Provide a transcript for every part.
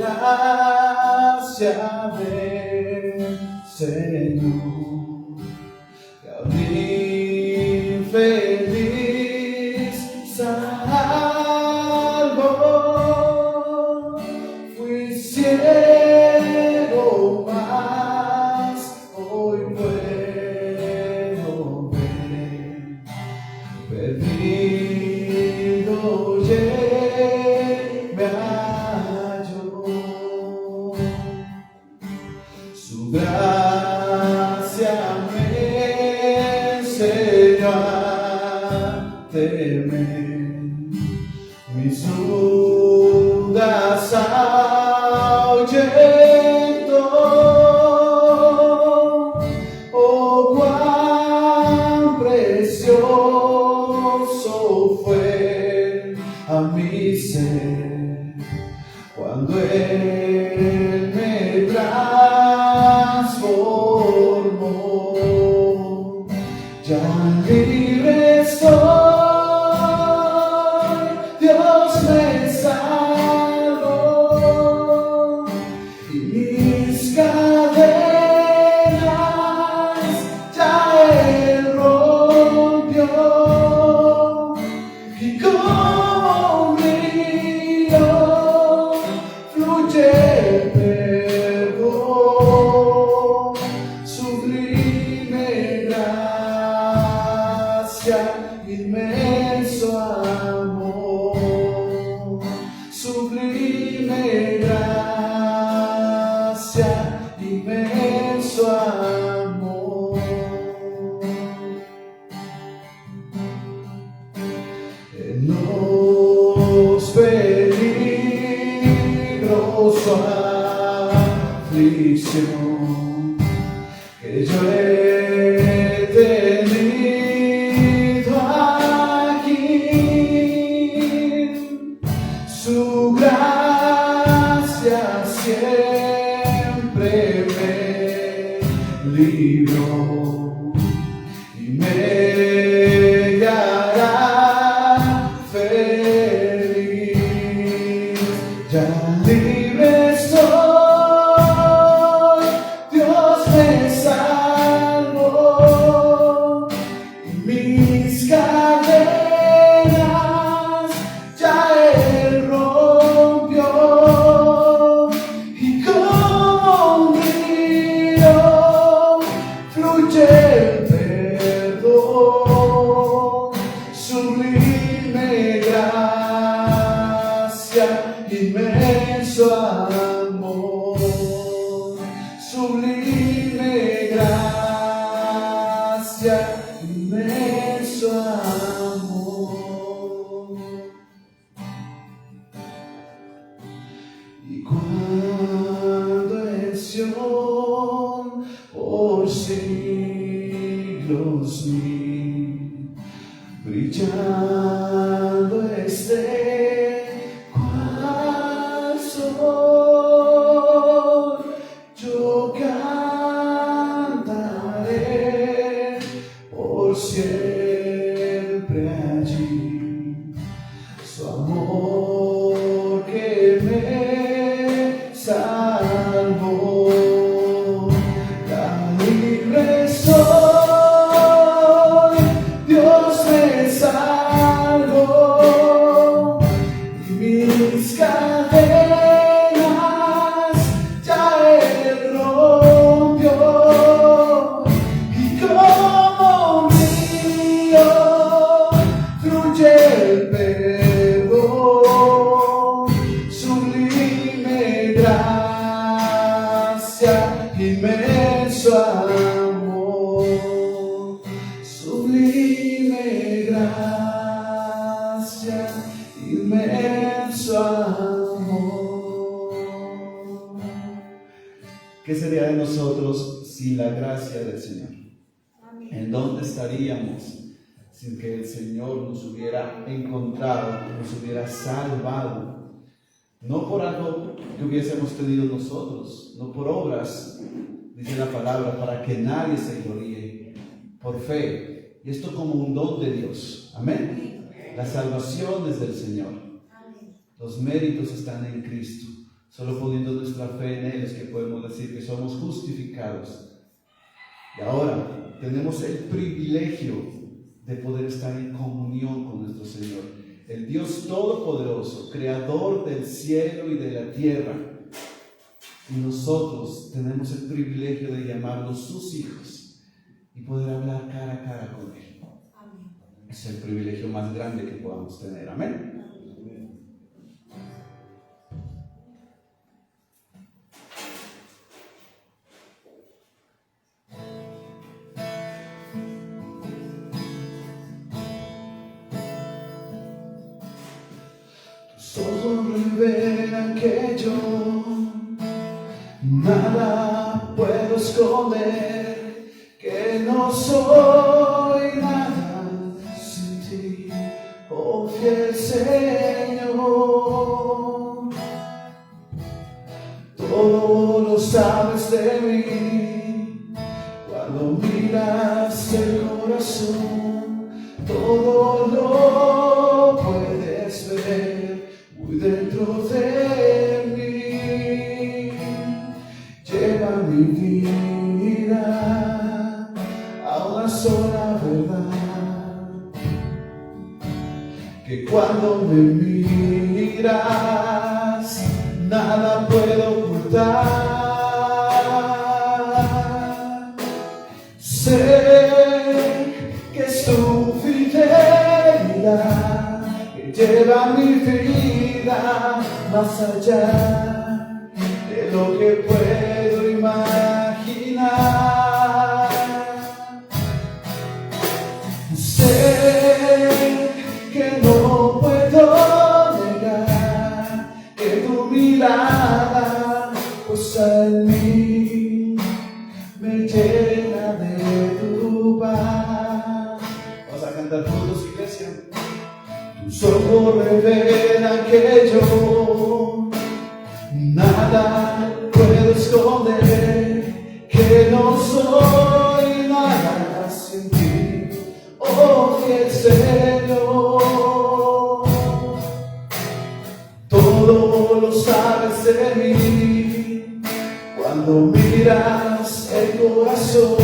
gracia del Señor, que a mí feliz salvo. Fui ciego, mas hoy puedo ver. Perdido me halló. Su gracia me enseñó a temer. Mis dudas ahuyentó. Oh, cuán precioso fue a mi ser cuando Él me transformó. Ya libre soy, Dios me salvó y mis cadenas ya Él rompió. Y como un río fluye el perdón, sublime gracia, inmenso amor, sublime gracia, inmenso amor. En los peligros su aflicción que yo he tenido aquí, su gracia siempre me libró y me hará feliz. Ya libre soy, Dios me salvó y mis cadenas ya Él rompió. Y como un río fluye el perdón, sublime gracia, inmenso amor, sublime gracia, inmenso amor. Y cuando en Sion por siglos mil brillando esté cual sol, yo cantaré por siempre allí su amor que me salvó. Ya libre soy, Dios me salvó y mis cadenas ya Él rompió. Y como un río fluye el perdón, sublime gracia, inmenso amor, sublime gracia, inmenso amor. ¿Qué sería de nosotros sin la gracia del Señor? ¿En dónde estaríamos sin que el Señor nos hubiera encontrado, nos hubiera salvado? No por algo que hubiésemos tenido nosotros, no por obras, dice la palabra, para que nadie se gloríe, por fe. Y esto como un don de Dios. Amén. La salvación es del Señor. Los méritos están en Cristo. Solo poniendo nuestra fe en Él es que podemos decir que somos justificados. Y ahora tenemos el privilegio de poder estar en comunión con nuestro Señor, el Dios Todopoderoso, Creador del cielo y de la tierra. Y nosotros tenemos el privilegio de llamarnos sus hijos y poder hablar cara a cara con Él. Es el privilegio más grande que podamos tener. Amén. Tus ojos revelan que yo nada puedo esconder, que no soy nada sin ti, oh fiel Señor. Todo lo sabes de mí, cuando miras el corazón, todo lo puedes ver muy dentro de mí. Lleva mi vida a una sola verdad, que cuando me miras nada puedo ocultar. Sé que es tu fidelidad que lleva mi vida más allá de lo que puedo imaginar. Sé que no puedo negar que tu mirada puesta en mí me llena de tu paz. Vamos a cantar juntos, iglesia. Tus ojos revelan que yo nada puedo esconder, que no soy nada sin ti, oh fiel Señor. Todo lo sabes de mí, cuando miras el corazón,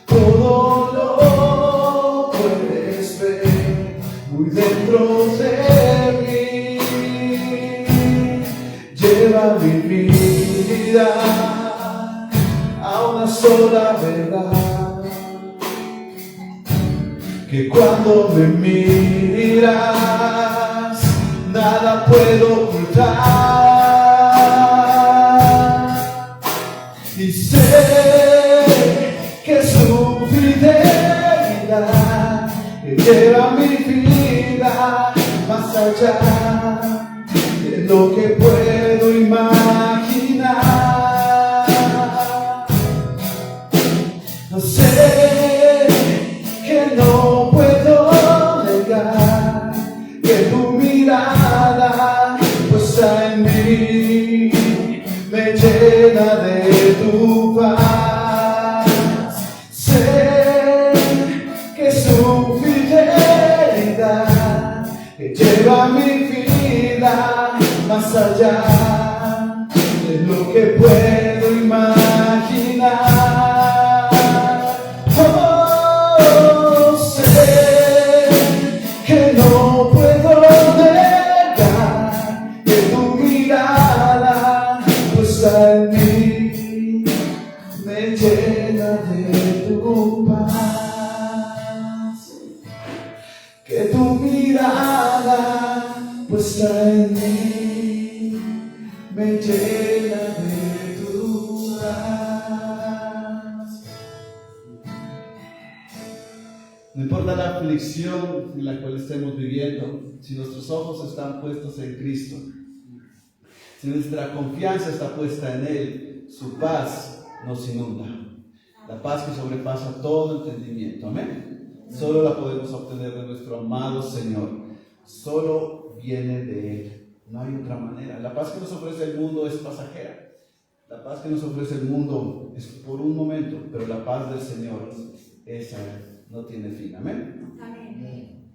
todo lo puedes ver muy dentro de mí. Lleva mi vida a una sola verdad, que cuando me miras nada puedo ocultar. Y sé que su fidelidad que lleva mi vida más allá de lo que puedo imaginar. No sé que no puedo negar que tu mirada puesta en mí me llena de tu paz. Sé que su fidelidad que lleva mi vida más allá de lo que puedo imaginar. Oh, sé que no puedo negar que tu mirada puesta en mí me llena de tu paz. Que tu mirada puesta en mí me llena de tu paz. No importa la aflicción en la cual estemos viviendo, si nuestros ojos están puestos en Cristo, si nuestra confianza está puesta en Él, su paz nos inunda. La paz que sobrepasa todo entendimiento. Amén. Solo la podemos obtener de nuestro amado Señor. Solo viene de Él. No hay otra manera. La paz que nos ofrece el mundo es pasajera. La paz que nos ofrece el mundo es por un momento, pero la paz del Señor, esa no tiene fin. Amén. Amén.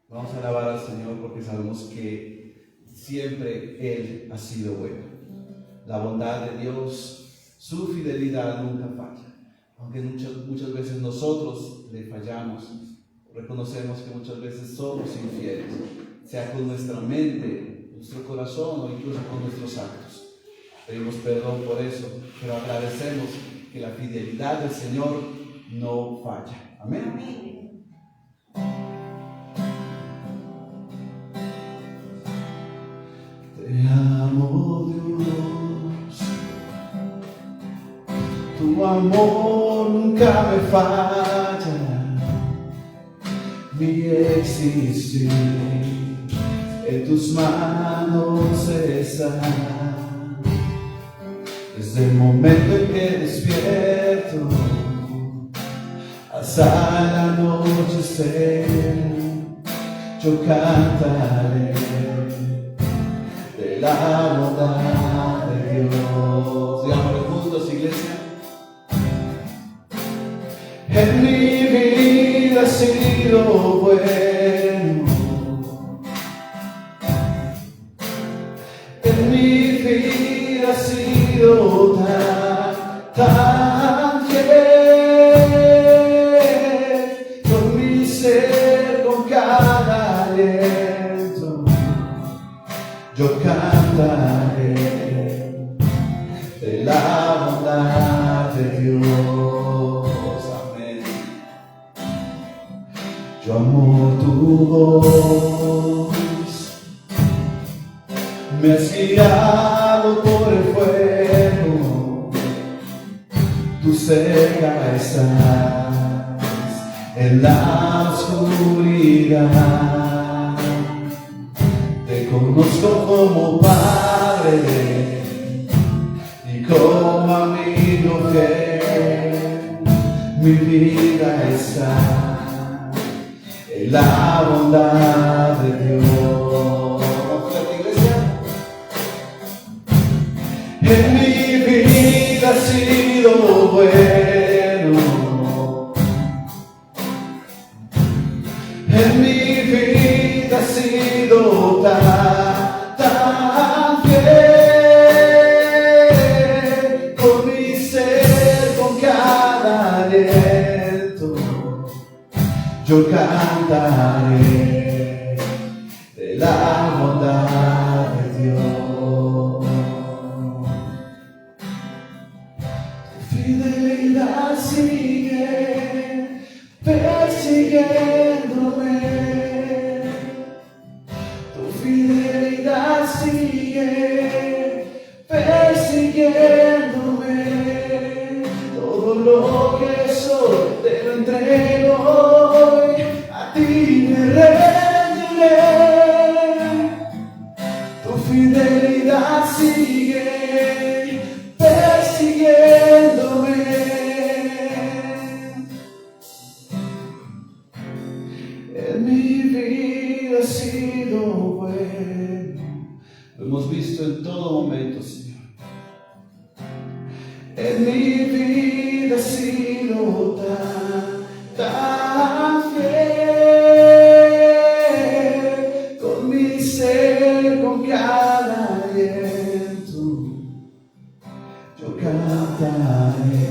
Vamos a alabar al Señor porque sabemos que siempre Él ha sido bueno. La bondad de Dios, su fidelidad nunca falla. Aunque muchas veces nosotros le fallamos, reconocemos que muchas veces somos infieles, sea con nuestra mente, nuestro corazón o incluso con nuestros actos. Pedimos perdón por eso, pero agradecemos que la fidelidad del Señor no falla. Amén. Te amo, Dios, tu amor nunca me falla, mi existir en tus manos está. Desde el momento en que despierto hasta el anochecer, yo cantaré de la bondad de Dios. Digámoslo juntos, iglesia. En mi vida ha sido bueno, en mi vida ha sido tan fiel, con mi ser, con cada aliento, yo cantaré de la bondad de Dios. Amén. Yo amo tu voz, me has guiado por el fuego, tú cerca estás en la oscuridad. Te conozco como Padre y como amigo fiel, mi vida está en la bondad de Dios. En mi vida ha sido bueno, en mi vida ha sido tan fiel, con mi ser, con cada aliento, yo cantaré de la bondad de Dios. Fidelidad sigue persiguiéndome, tu fidelidad sigue persiguiéndome, todo lo que soy te lo entrego hoy, a ti me rendiré, tu fidelidad sigue persiguiéndome. En mi vida ha sido bueno, lo hemos visto en todo momento, Señor. En mi vida ha sido tan fiel, con mi ser, con cada aliento, yo cantaré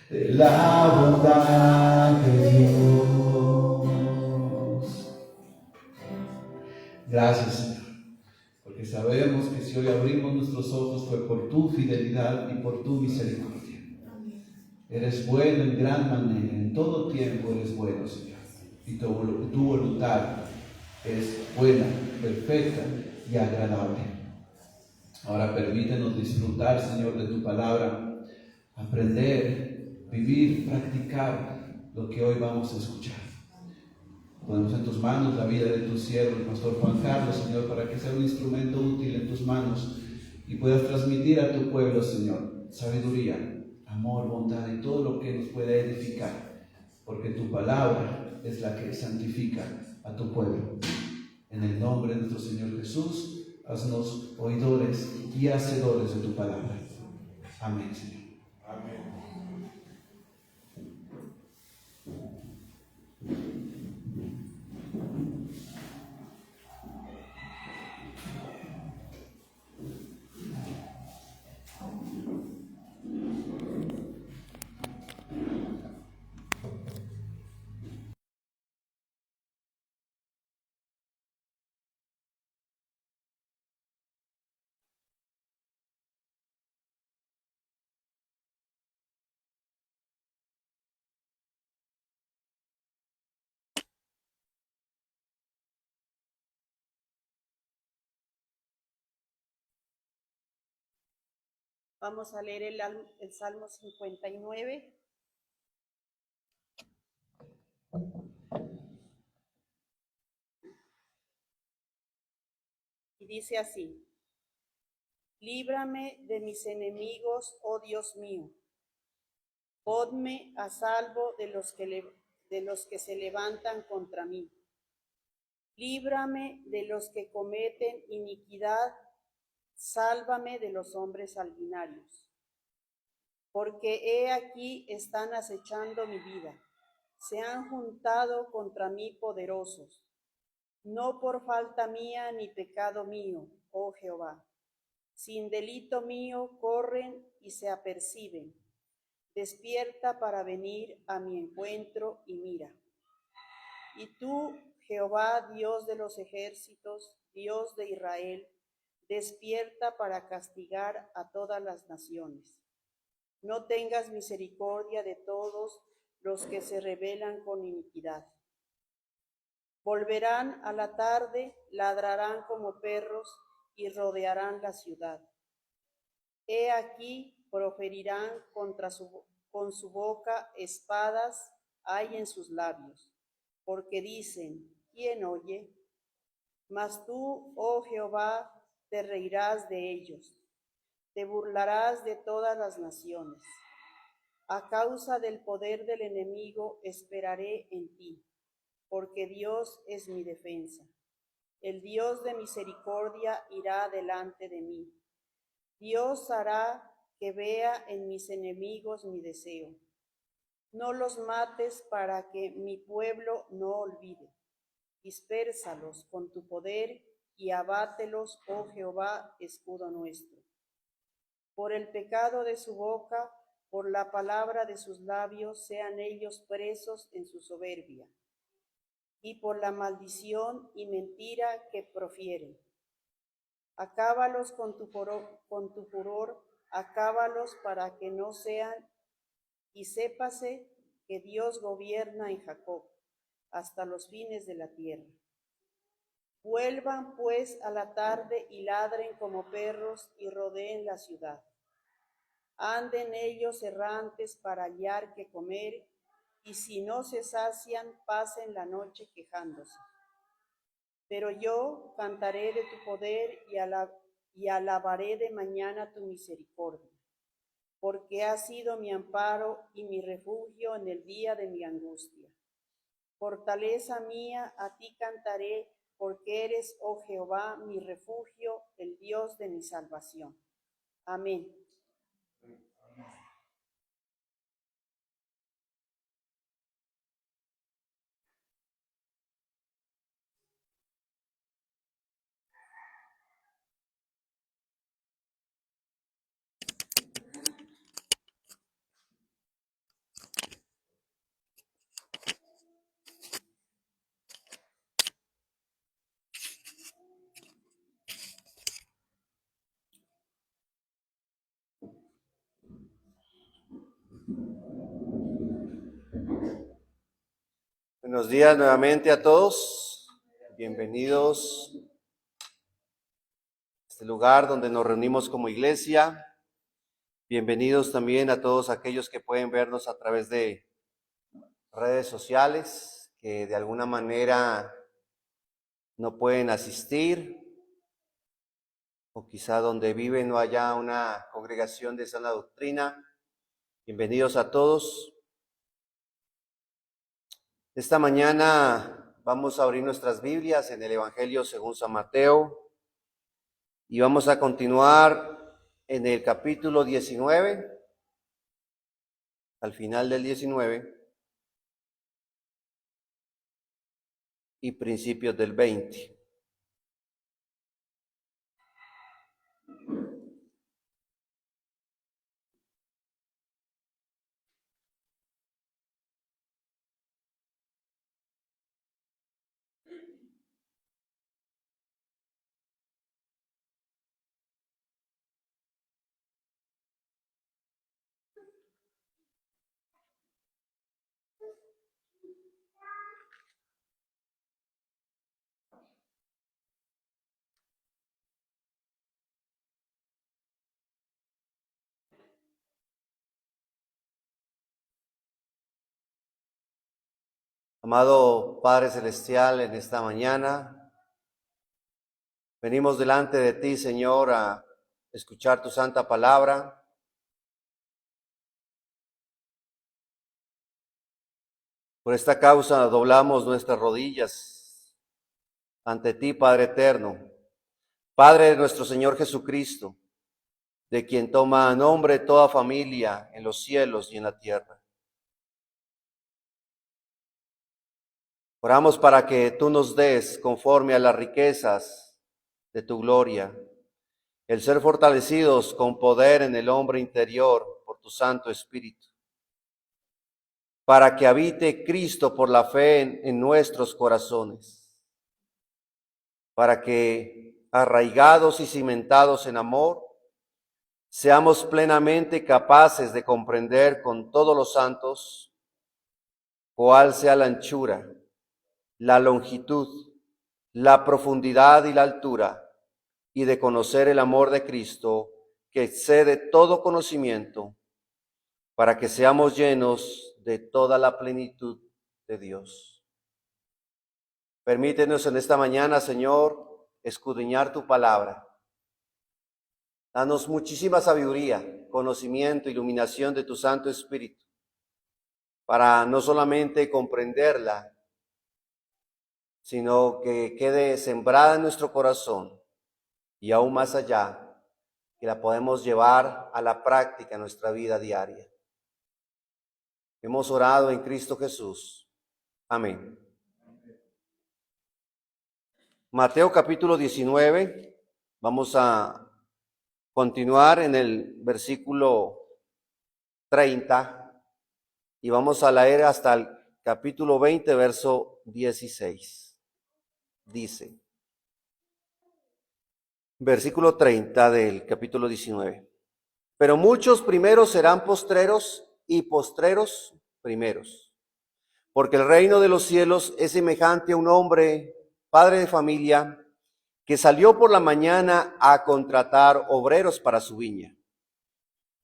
de la bondad de Dios. Gracias, Señor, porque sabemos que si hoy abrimos nuestros ojos fue por tu fidelidad y por tu misericordia. Eres bueno en gran manera, en todo tiempo eres bueno, Señor, y tu voluntad es buena, perfecta y agradable. Ahora permítenos disfrutar, Señor, de tu palabra, aprender, vivir, practicar lo que hoy vamos a escuchar. Ponemos en tus manos la vida de tu siervo, el pastor Juan Carlos, Señor, para que sea un instrumento útil en tus manos y puedas transmitir a tu pueblo, Señor, sabiduría, amor, bondad y todo lo que nos pueda edificar, porque tu palabra es la que santifica a tu pueblo. En el nombre de nuestro Señor Jesús, haznos oidores y hacedores de tu palabra. Amén, Señor. Amén. Vamos a leer el Salmo 59. Y dice así: líbrame de mis enemigos, oh Dios mío. Ponme a salvo de los que se levantan contra mí. Líbrame de los que cometen iniquidad, sálvame de los hombres sanguinarios. Porque he aquí están acechando mi vida, se han juntado contra mí poderosos, no por falta mía ni pecado mío, oh Jehová. Sin delito mío corren y se aperciben. Despierta para venir a mi encuentro y mira. Y tú, Jehová, Dios de los ejércitos, Dios de Israel, despierta para castigar a todas las naciones. No tengas misericordia de todos los que se rebelan con iniquidad. Volverán a la tarde, ladrarán como perros y rodearán la ciudad. He aquí proferirán con su boca espadas hay en sus labios, porque dicen: ¿quién oye? Mas tú, oh Jehová, te reirás de ellos, te burlarás de todas las naciones. A causa del poder del enemigo esperaré en ti, porque Dios es mi defensa. El Dios de misericordia irá delante de mí. Dios hará que vea en mis enemigos mi deseo. No los mates para que mi pueblo no olvide. Dispérsalos con tu poder y abátelos, oh Jehová, escudo nuestro. Por el pecado de su boca, por la palabra de sus labios, sean ellos presos en su soberbia, y por la maldición y mentira que profieren. Acábalos con tu furor, acábalos para que no sean, y sépase que Dios gobierna en Jacob hasta los fines de la tierra. Vuelvan pues a la tarde y ladren como perros y rodeen la ciudad. Anden ellos errantes para hallar que comer, y si no se sacian, pasen la noche quejándose. Pero yo cantaré de tu poder y alabaré de mañana tu misericordia, porque has sido mi amparo y mi refugio en el día de mi angustia. Fortaleza mía, a ti cantaré, porque eres, oh Jehová, mi refugio, el Dios de mi salvación. Amén. Buenos días nuevamente a todos. Bienvenidos a este lugar donde nos reunimos como iglesia. Bienvenidos también a todos aquellos que pueden vernos a través de redes sociales, que de alguna manera no pueden asistir, o quizá donde viven no haya una congregación de sana doctrina. Bienvenidos a todos. Esta mañana vamos a abrir nuestras Biblias en el Evangelio según San Mateo y vamos a continuar en el capítulo 19, al final del 19 y principios del 20. Amado Padre Celestial, en esta mañana venimos delante de ti, Señor, a escuchar tu santa palabra. Por esta causa doblamos nuestras rodillas ante ti, Padre eterno, Padre de nuestro Señor Jesucristo, de quien toma nombre toda familia en los cielos y en la tierra. Oramos para que tú nos des, conforme a las riquezas de tu gloria, el ser fortalecidos con poder en el hombre interior por tu Santo Espíritu, para que habite Cristo por la fe en nuestros corazones, para que, arraigados y cimentados en amor, seamos plenamente capaces de comprender con todos los santos cuál sea la anchura, la longitud, la profundidad y la altura, y de conocer el amor de Cristo que excede todo conocimiento, para que seamos llenos de toda la plenitud de Dios. Permítenos en esta mañana, Señor, escudriñar tu palabra. Danos muchísima sabiduría, conocimiento, iluminación de tu Santo Espíritu, para no solamente comprenderla, sino que quede sembrada en nuestro corazón y aún más allá, que la podemos llevar a la práctica en nuestra vida diaria. Hemos orado en Cristo Jesús. Amén. Mateo capítulo 19, vamos a continuar en el versículo 30 y vamos a leer hasta el capítulo 20, verso 16. Dice, versículo 30 del capítulo 19. Pero muchos primeros serán postreros y postreros primeros. Porque el reino de los cielos es semejante a un hombre, padre de familia, que salió por la mañana a contratar obreros para su viña.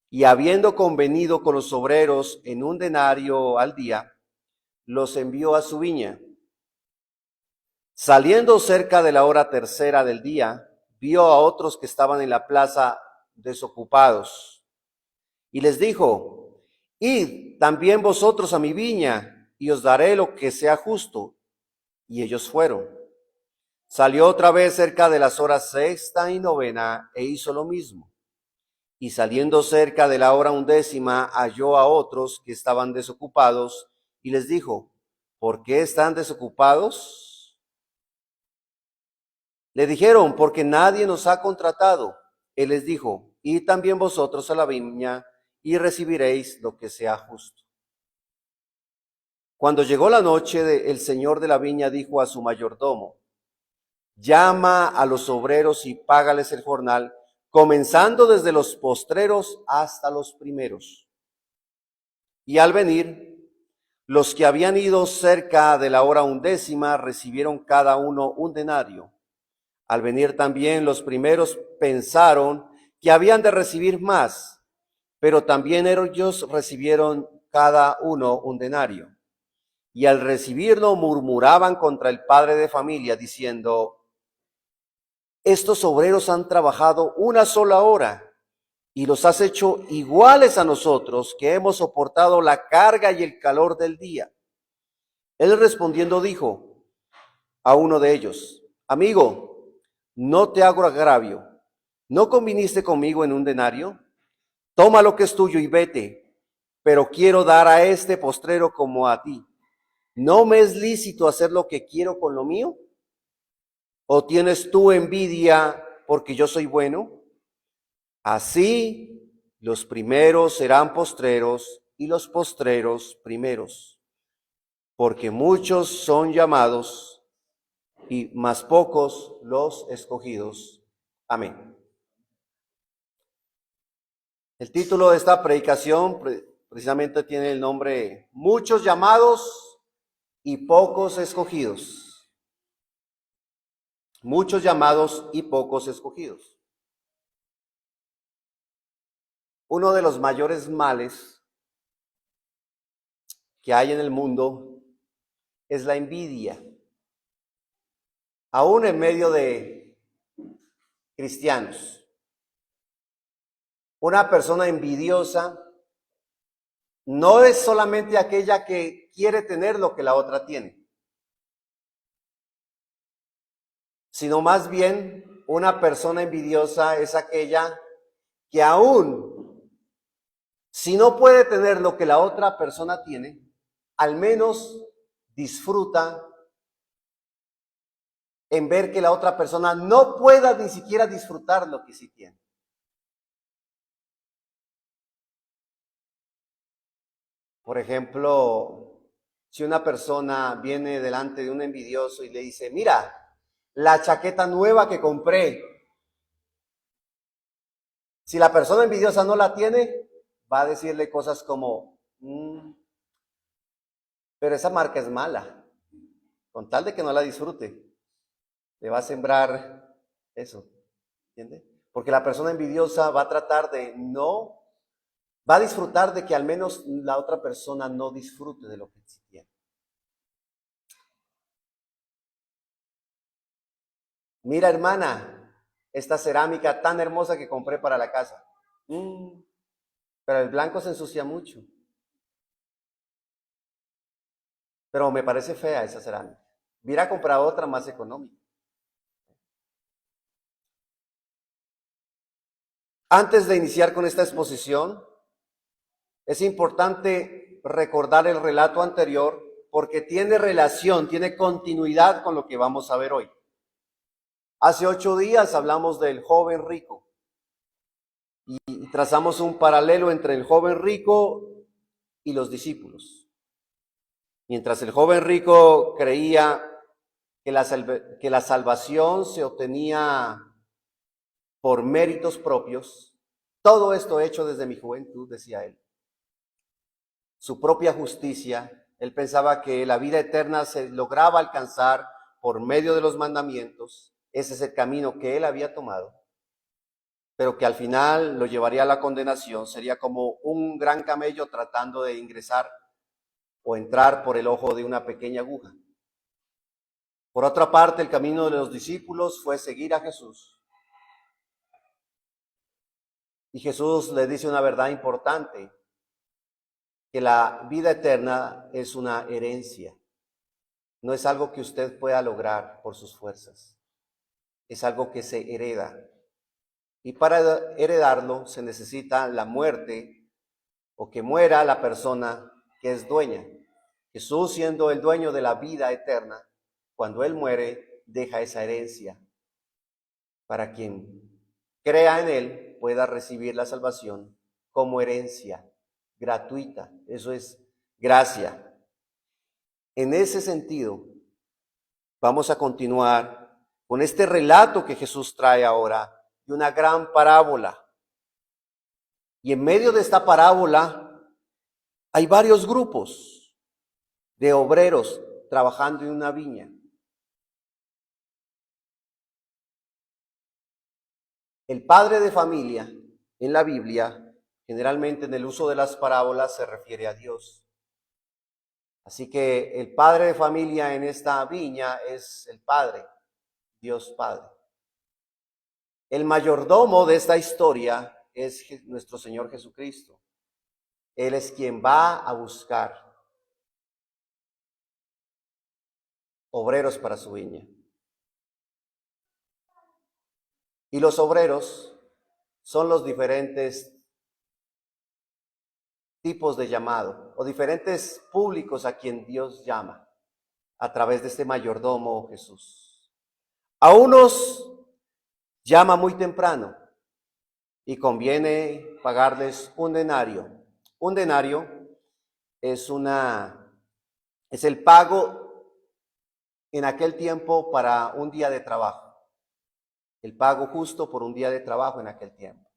Y habiendo convenido con los obreros en 1 denario al día, los envió a su viña. Saliendo cerca de la hora tercera del día, vio a otros que estaban en la plaza desocupados. Y les dijo, id también vosotros a mi viña, y os daré lo que sea justo. Y ellos fueron. Salió otra vez cerca de las horas sexta y novena, e hizo lo mismo. Y saliendo cerca de la hora 11, halló a otros que estaban desocupados, y les dijo, ¿por qué están desocupados? Le dijeron, porque nadie nos ha contratado. Él les dijo, id también vosotros a la viña, y recibiréis lo que sea justo. Cuando llegó la noche, el señor de la viña dijo a su mayordomo, llama a los obreros y págales el jornal, comenzando desde los postreros hasta los primeros. Y al venir, los que habían ido cerca de la hora 11 recibieron cada uno 1 denario. Al venir también los primeros pensaron que habían de recibir más, pero también ellos recibieron cada uno 1 denario. Y al recibirlo murmuraban contra el padre de familia, diciendo, estos obreros han trabajado 1 sola hora y los has hecho iguales a nosotros, que hemos soportado la carga y el calor del día. Él respondiendo dijo a uno de ellos, amigo, no te hago agravio, ¿no conviniste conmigo en 1 denario? Toma lo que es tuyo y vete, pero quiero dar a este postrero como a ti. ¿No me es lícito hacer lo que quiero con lo mío? ¿O tienes tú envidia porque yo soy bueno? Así los primeros serán postreros y los postreros primeros, porque muchos son llamados y más pocos los escogidos. Amén. El título de esta predicación precisamente tiene el nombre Muchos llamados y pocos escogidos. Muchos llamados y pocos escogidos. Uno de los mayores males que hay en el mundo es la envidia. Aún en medio de cristianos. Una persona envidiosa no es solamente aquella que quiere tener lo que la otra tiene, sino más bien una persona envidiosa es aquella que aún si no puede tener lo que la otra persona tiene, al menos disfruta en ver que la otra persona no pueda ni siquiera disfrutar lo que sí tiene. Por ejemplo, si una persona viene delante de un envidioso y le dice, mira, la chaqueta nueva que compré. Si la persona envidiosa no la tiene, va a decirle cosas como, pero esa marca es mala. Con tal de que no la disfrute, le va a sembrar eso. ¿Entiende? Porque la persona envidiosa va a tratar de va a disfrutar de que al menos la otra persona no disfrute de lo que sí tiene. Mira, hermana, esta cerámica tan hermosa que compré para la casa. Pero el blanco se ensucia mucho. Pero me parece fea esa cerámica. Hubiera comprado otra más económica. Antes de iniciar con esta exposición, es importante recordar el relato anterior porque tiene relación, tiene continuidad con lo que vamos a ver hoy. Hace 8 días hablamos del joven rico y trazamos un paralelo entre el joven rico y los discípulos. Mientras el joven rico creía que la salvación se obtenía por méritos propios, todo esto hecho desde mi juventud, decía él. Su propia justicia, él pensaba que la vida eterna se lograba alcanzar por medio de los mandamientos, ese es el camino que él había tomado, pero que al final lo llevaría a la condenación, sería como un gran camello tratando de ingresar o entrar por el ojo de una pequeña aguja. Por otra parte, el camino de los discípulos fue seguir a Jesús. Y Jesús le dice una verdad importante, que la vida eterna es una herencia. No es algo que usted pueda lograr por sus fuerzas. Es algo que se hereda. Y para heredarlo se necesita la muerte o que muera la persona que es dueña. Jesús, siendo el dueño de la vida eterna, cuando Él muere, deja esa herencia para quien crea en Él pueda recibir la salvación como herencia gratuita. Eso es gracia. En ese sentido, vamos a continuar con este relato que Jesús trae ahora de una gran parábola. Y en medio de esta parábola hay varios grupos de obreros trabajando en una viña. El padre de familia en la Biblia, generalmente en el uso de las parábolas, se refiere a Dios. Así que el padre de familia en esta viña es el Padre, Dios Padre. El mayordomo de esta historia es nuestro Señor Jesucristo. Él es quien va a buscar obreros para su viña. Y los obreros son los diferentes tipos de llamado o diferentes públicos a quien Dios llama a través de este mayordomo Jesús. A unos llama muy temprano y conviene pagarles un denario. Un denario es el pago en aquel tiempo para un día de trabajo. El pago justo por un día de trabajo en aquel tiempo.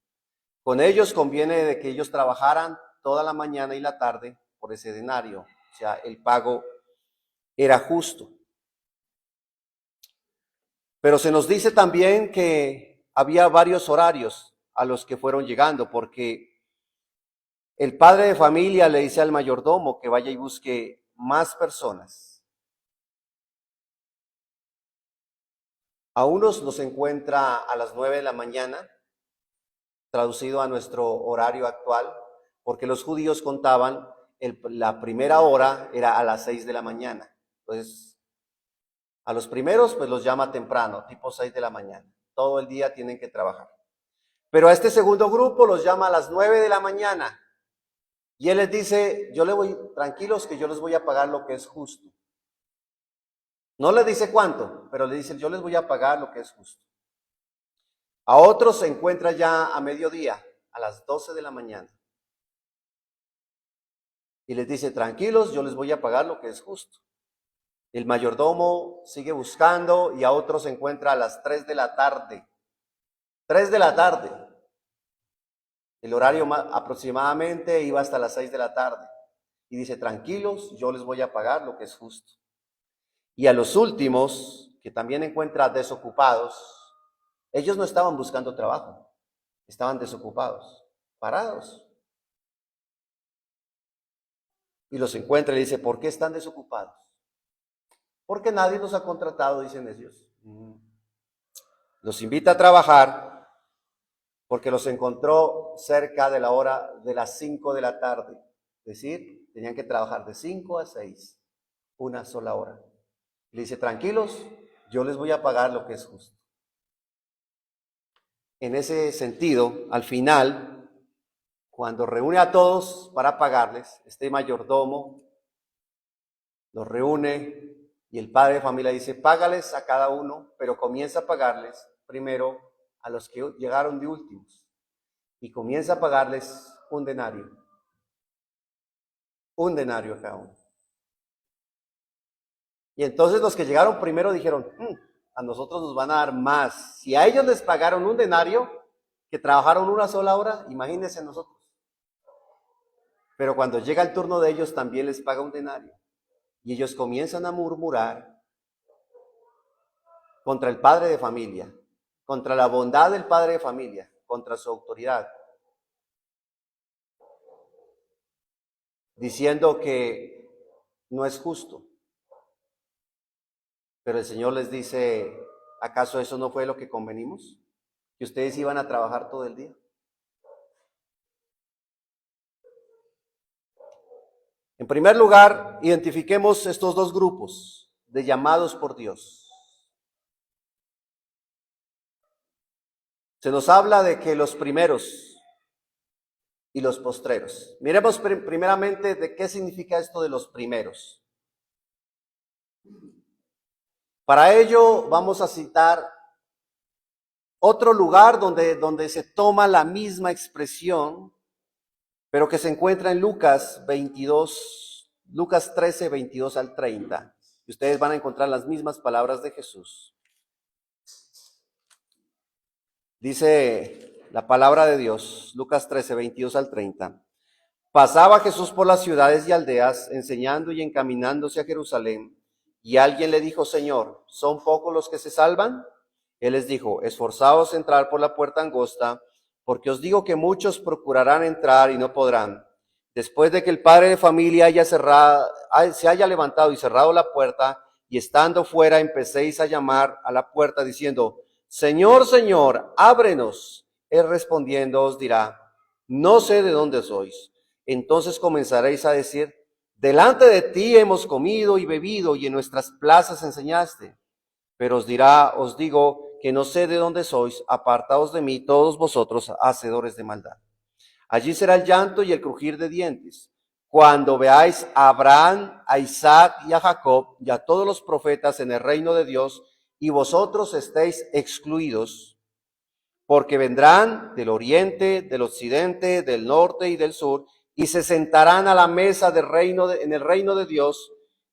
Con ellos conviene de que ellos trabajaran toda la mañana y la tarde por ese denario. O sea, el pago era justo. Pero se nos dice también que había varios horarios a los que fueron llegando, porque el padre de familia le dice al mayordomo que vaya y busque más personas A unos los encuentra a las 9 de la mañana, traducido a nuestro horario actual, porque los judíos contaban la primera hora era a las 6 de la mañana. Entonces, a los primeros pues los llama temprano, tipo 6 de la mañana. Todo el día tienen que trabajar. Pero a este segundo grupo los llama a las 9 de la mañana. Y él les dice, tranquilos que yo les voy a pagar lo que es justo. No les dice cuánto, pero le dice, yo les voy a pagar lo que es justo. A otros se encuentra ya a mediodía, a las 12 de la mañana. Y les dice, tranquilos, yo les voy a pagar lo que es justo. El mayordomo sigue buscando y a otros se encuentra a las 3 de la tarde. 3 de la tarde. El horario aproximadamente iba hasta las 6 de la tarde. Y dice, tranquilos, yo les voy a pagar lo que es justo. Y a los últimos, que también encuentra desocupados, ellos no estaban buscando trabajo, estaban desocupados, parados. Y los encuentra y dice, ¿por qué están desocupados? Porque nadie los ha contratado, dicen ellos. Los invita a trabajar porque los encontró cerca de la hora de las 5 de la tarde. Es decir, tenían que trabajar de 5 a 6, una sola hora. Le dice, tranquilos, yo les voy a pagar lo que es justo. En ese sentido, al final, cuando reúne a todos para pagarles, este mayordomo los reúne y el padre de familia dice, págales a cada uno, pero comienza a pagarles primero a los que llegaron de últimos. Y comienza a pagarles un denario. Un denario a cada uno. Y entonces los que llegaron primero dijeron, a nosotros nos van a dar más. Si a ellos les pagaron un denario, que trabajaron una sola hora, imagínense nosotros. Pero cuando llega el turno de ellos, también les paga un denario. Y ellos comienzan a murmurar contra el padre de familia, contra la bondad del padre de familia, contra su autoridad, diciendo que no es justo. Pero el Señor les dice, ¿acaso eso no fue lo que convenimos? ¿Que ustedes iban a trabajar todo el día? En primer lugar, identifiquemos estos dos grupos de llamados por Dios. Se nos habla de que los primeros y los postreros. Miremos primeramente de qué significa esto de los primeros. Para ello vamos a citar otro lugar donde se toma la misma expresión, pero que se encuentra en Lucas 13, 22 al 30. Y ustedes van a encontrar las mismas palabras de Jesús. Dice la palabra de Dios, Lucas 13, 22 al 30. Pasaba Jesús por las ciudades y aldeas, enseñando y encaminándose a Jerusalén. Y alguien le dijo, Señor, ¿son pocos los que se salvan? Él les dijo, esforzaos a entrar por la puerta angosta, porque os digo que muchos procurarán entrar y no podrán. Después de que el padre de familia se haya levantado y cerrado la puerta, y estando fuera empecéis a llamar a la puerta diciendo, Señor, Señor, ábrenos. Él respondiendo os dirá, no sé de dónde sois. Entonces comenzaréis a decir, delante de ti hemos comido y bebido, y en nuestras plazas enseñaste. Pero os digo que no sé de dónde sois, apartaos de mí todos vosotros, hacedores de maldad. Allí será el llanto y el crujir de dientes, cuando veáis a Abraham, a Isaac y a Jacob, y a todos los profetas en el reino de Dios, y vosotros estéis excluidos, porque vendrán del oriente, del occidente, del norte y del sur, y se sentarán a la mesa en el reino de Dios,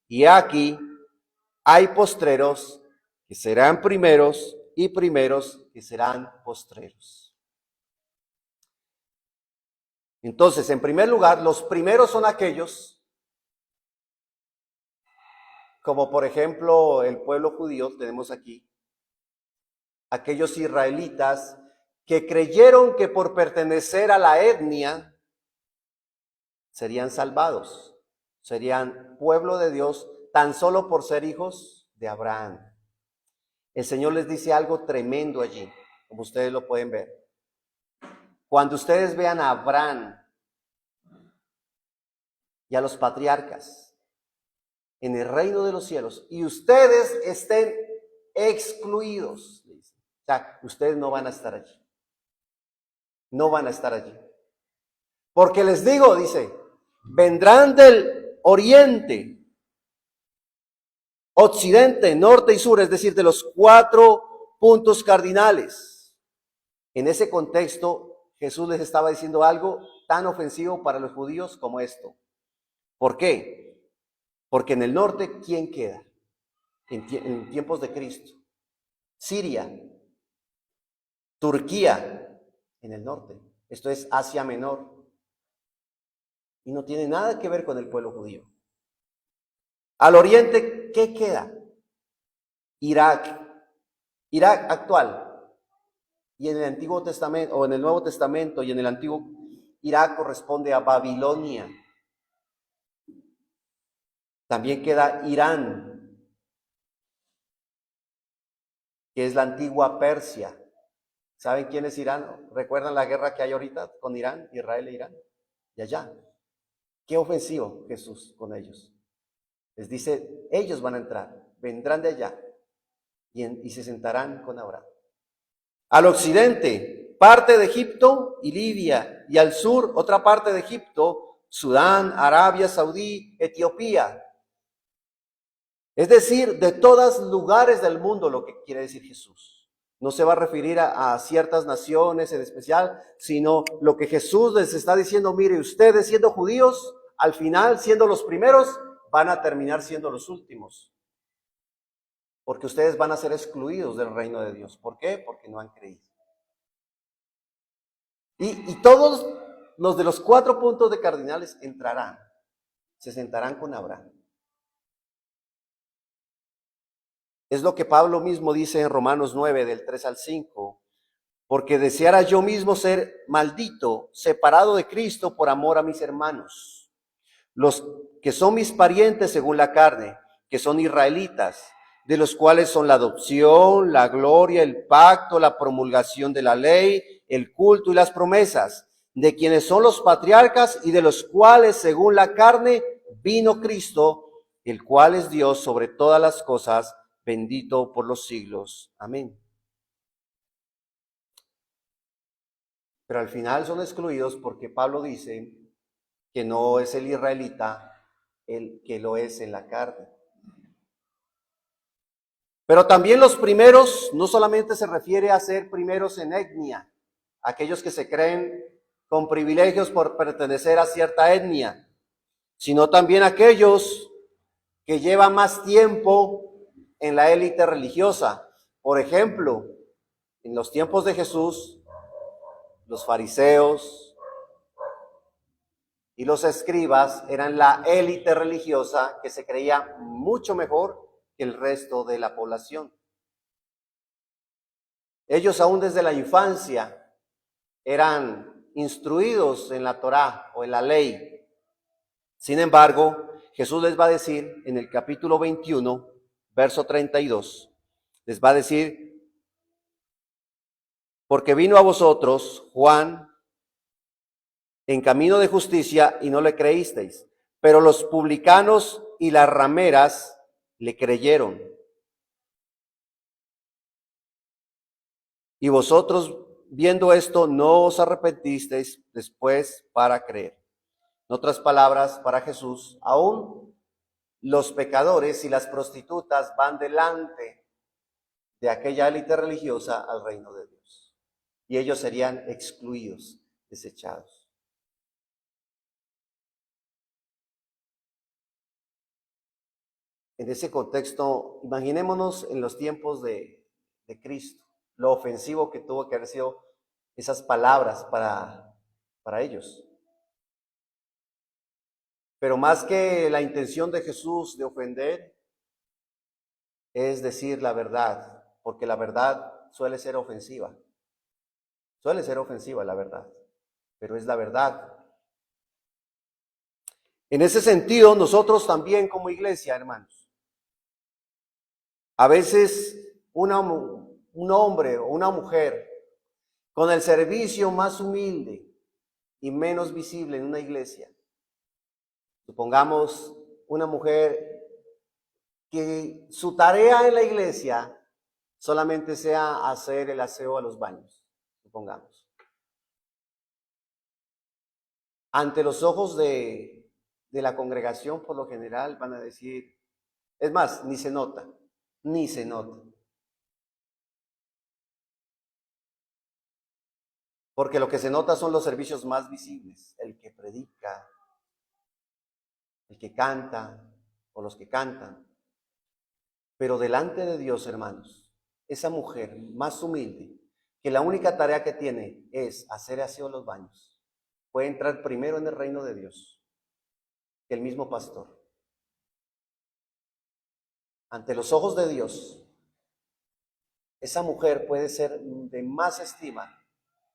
y aquí hay postreros que serán primeros y primeros que serán postreros. Entonces, en primer lugar, los primeros son aquellos, como por ejemplo el pueblo judío, tenemos aquí, aquellos israelitas que creyeron que por pertenecer a la etnia serían salvados, serían pueblo de Dios tan solo por ser hijos de Abraham. el Señor les dice algo tremendo allí, como ustedes lo pueden ver. Cuando ustedes vean a Abraham y a los patriarcas en el reino de los cielos y ustedes estén excluidos, o sea, ustedes no van a estar allí. No van a estar allí. Porque les digo, dice, vendrán del oriente, occidente, norte y sur, es decir, de los 4 puntos cardinales. En ese contexto, Jesús les estaba diciendo algo tan ofensivo para los judíos como esto. ¿Por qué? Porque en el norte, ¿quién queda? En tiempos de Cristo. Siria, Turquía, en el norte. Esto es Asia Menor. Y no tiene nada que ver con el pueblo judío. Al oriente, ¿qué queda? Irak. Irak actual. Y en el Antiguo Testamento, o en el Nuevo Testamento, y en el Antiguo, Irak corresponde a Babilonia. También queda Irán, que es la antigua Persia. ¿Saben quién es Irán? ¿Recuerdan la guerra que hay ahorita con Irán, Israel e Irán? Y allá. Qué ofensivo Jesús con ellos. Les dice, ellos van a entrar, vendrán de allá y se sentarán con Abraham. Al occidente, parte de Egipto y Libia, y al sur, otra parte de Egipto, Sudán, Arabia Saudí, Etiopía. Es decir, de todos lugares del mundo, lo que quiere decir Jesús. No se va a referir a ciertas naciones en especial, sino lo que Jesús les está diciendo, mire, ustedes siendo judíos, al final, siendo los primeros, van a terminar siendo los últimos. Porque ustedes van a ser excluidos del reino de Dios. ¿Por qué? Porque no han creído. Y todos los de los 4 puntos de cardinales entrarán, se sentarán con Abraham. Es lo que Pablo mismo dice en Romanos 9, del 3 al 5. Porque deseara yo mismo ser maldito, separado de Cristo por amor a mis hermanos, los que son mis parientes según la carne, que son israelitas, de los cuales son la adopción, la gloria, el pacto, la promulgación de la ley, el culto y las promesas, de quienes son los patriarcas y de los cuales según la carne vino Cristo, el cual es Dios sobre todas las cosas, bendito por los siglos. Amén. Pero al final son excluidos porque Pablo dice que no es el israelita el que lo es en la carne. Pero también los primeros no solamente se refiere a ser primeros en etnia, aquellos que se creen con privilegios por pertenecer a cierta etnia, sino también aquellos que llevan más tiempo en la élite religiosa. Por ejemplo, en los tiempos de Jesús, los fariseos y los escribas eran la élite religiosa que se creía mucho mejor que el resto de la población. Ellos aún desde la infancia eran instruidos en la Torá o en la ley. Sin embargo, Jesús les va a decir en el capítulo 21, verso 32, les va a decir, porque vino a vosotros Juan en camino de justicia y no le creísteis, pero los publicanos y las rameras le creyeron. Y vosotros, viendo esto, no os arrepentisteis después para creer. En otras palabras, para Jesús, aún los pecadores y las prostitutas van delante de aquella élite religiosa al reino de Dios. Y ellos serían excluidos, desechados. En ese contexto, imaginémonos en los tiempos de Cristo, lo ofensivo que tuvo que haber sido esas palabras para ellos. Pero más que la intención de Jesús de ofender, es decir la verdad, porque la verdad suele ser ofensiva. Suele ser ofensiva la verdad, pero es la verdad. En ese sentido, nosotros también como iglesia, hermanos, a veces un hombre o una mujer con el servicio más humilde y menos visible en una iglesia, supongamos una mujer que su tarea en la iglesia solamente sea hacer el aseo a los baños, supongamos. Ante los ojos de la congregación, por lo general, van a decir, es más, ni se nota. Porque lo que se nota son los servicios más visibles, el que predica, el que canta o los que cantan. Pero delante de Dios, hermanos, esa mujer más humilde, que la única tarea que tiene es hacer aseo a los baños, puede entrar primero en el reino de Dios que el mismo pastor. Ante los ojos de Dios, esa mujer puede ser de más estima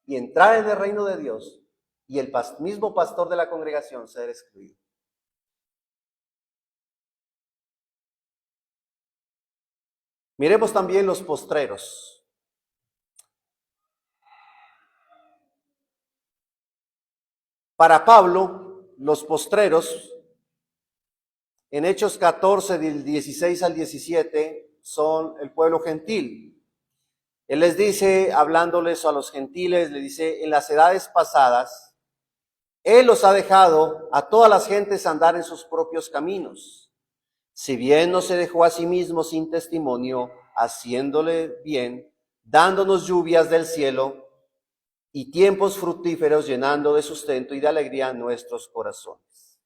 y entrar en el reino de Dios y el mismo pastor de la congregación ser excluido. Miremos también los postreros. Para Pablo, los postreros, en Hechos 14, del 16 al 17, son el pueblo gentil. Él les dice, hablándoles a los gentiles, le dice, en las edades pasadas, Él los ha dejado a todas las gentes andar en sus propios caminos. Si bien no se dejó a sí mismo sin testimonio, haciéndole bien, dándonos lluvias del cielo y tiempos fructíferos, llenando de sustento y de alegría nuestros corazones.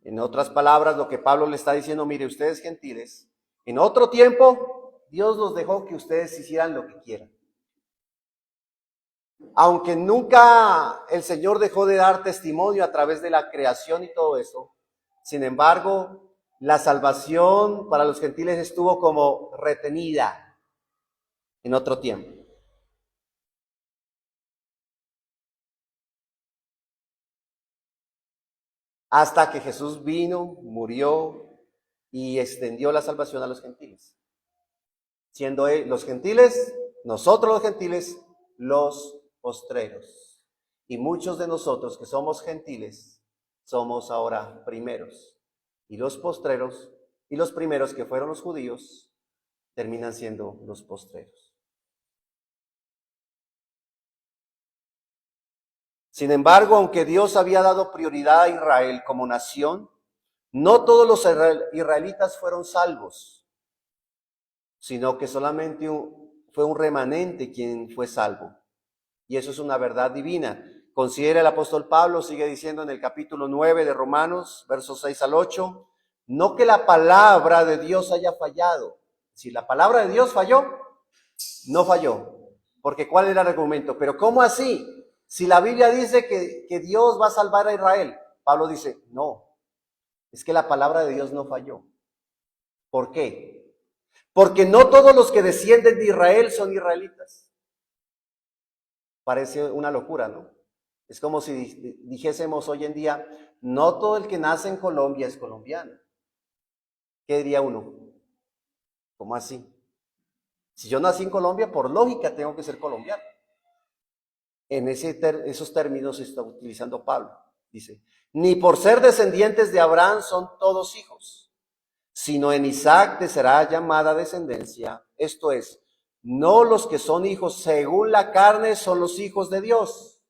En otras palabras, lo que Pablo le está diciendo, mire, ustedes gentiles, en otro tiempo Dios los dejó que ustedes hicieran lo que quieran. Aunque nunca el Señor dejó de dar testimonio a través de la creación y todo eso, sin embargo, la salvación para los gentiles estuvo como retenida en otro tiempo. Hasta que Jesús vino, murió y extendió la salvación a los gentiles. Siendo los gentiles, nosotros los gentiles, los postreros. Y muchos de nosotros que somos gentiles, somos ahora primeros. Y los postreros y los primeros, que fueron los judíos, terminan siendo los postreros. Sin embargo, aunque Dios había dado prioridad a Israel como nación, no todos los israelitas fueron salvos, sino que solamente fue un remanente quien fue salvo. Y eso es una verdad divina. Considera el apóstol Pablo, sigue diciendo en el capítulo 9 de Romanos, versos 6 al 8, no que la palabra de Dios haya fallado. Si la palabra de Dios falló, no falló. Porque ¿cuál era el argumento? Pero ¿cómo así? Si la Biblia dice que Dios va a salvar a Israel, Pablo dice, no, es que la palabra de Dios no falló. ¿Por qué? Porque no todos los que descienden de Israel son israelitas. Parece una locura, ¿no? Es como si dijésemos hoy en día, no todo el que nace en Colombia es colombiano. ¿Qué diría uno? ¿Cómo así? Si yo nací en Colombia, por lógica tengo que ser colombiano. En esos términos se está utilizando Pablo. Dice, ni por ser descendientes de Abraham son todos hijos, sino en Isaac te será llamada descendencia. Esto es, no los que son hijos según la carne son los hijos de Dios,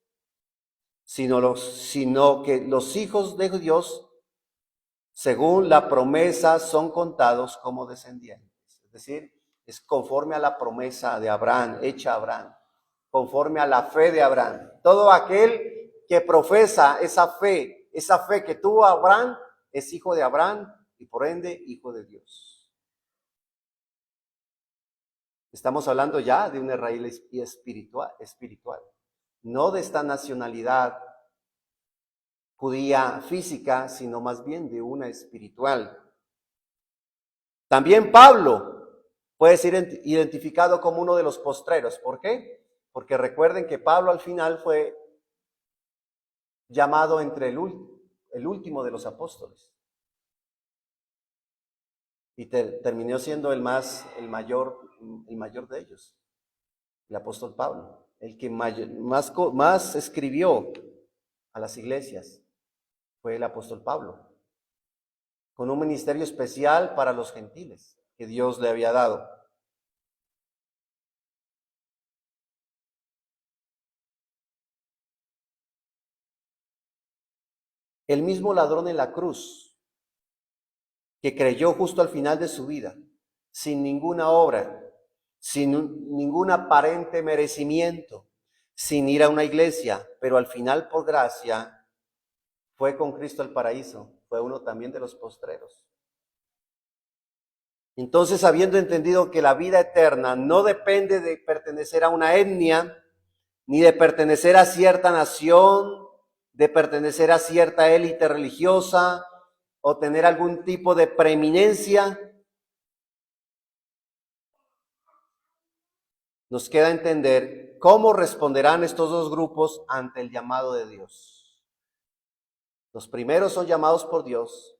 sino que los hijos de Dios según la promesa son contados como descendientes. Es decir, es conforme a la promesa de Abraham, hecha a Abraham, conforme a la fe de Abraham. Todo aquel que profesa esa fe que tuvo Abraham, es hijo de Abraham y por ende hijo de Dios. Estamos hablando ya de un Israel espiritual, no de esta nacionalidad judía física, sino más bien de una espiritual. También Pablo puede ser identificado como uno de los postreros. ¿Por qué? Porque recuerden que Pablo al final fue llamado entre el último de los apóstoles. y terminó siendo el mayor de ellos, el apóstol Pablo, el que más escribió a las iglesias, fue el apóstol Pablo, con un ministerio especial para los gentiles que Dios le había dado. El mismo ladrón en la cruz, que creyó justo al final de su vida, sin ninguna obra, sin ningún aparente merecimiento, sin ir a una iglesia, pero al final por gracia fue con Cristo al paraíso, fue uno también de los postreros. Entonces, habiendo entendido que la vida eterna no depende de pertenecer a una etnia, ni de pertenecer a cierta nación, de pertenecer a cierta élite religiosa o tener algún tipo de preeminencia, nos queda entender cómo responderán estos dos grupos ante el llamado de Dios. Los primeros son llamados por Dios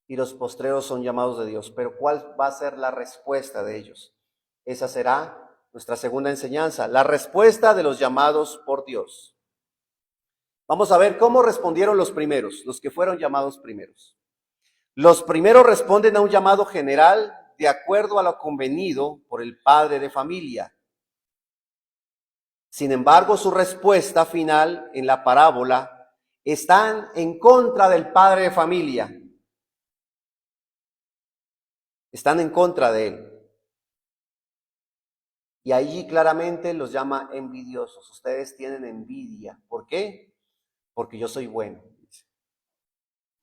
y los postreros son llamados de Dios. Pero ¿cuál va a ser la respuesta de ellos? Esa será nuestra segunda enseñanza, la respuesta de los llamados por Dios. Vamos a ver cómo respondieron los primeros, los que fueron llamados primeros. Los primeros responden a un llamado general de acuerdo a lo convenido por el padre de familia. Sin embargo, su respuesta final en la parábola están en contra del padre de familia. Están en contra de él. Y allí claramente los llama envidiosos. Ustedes tienen envidia. ¿Por qué? Porque yo soy bueno.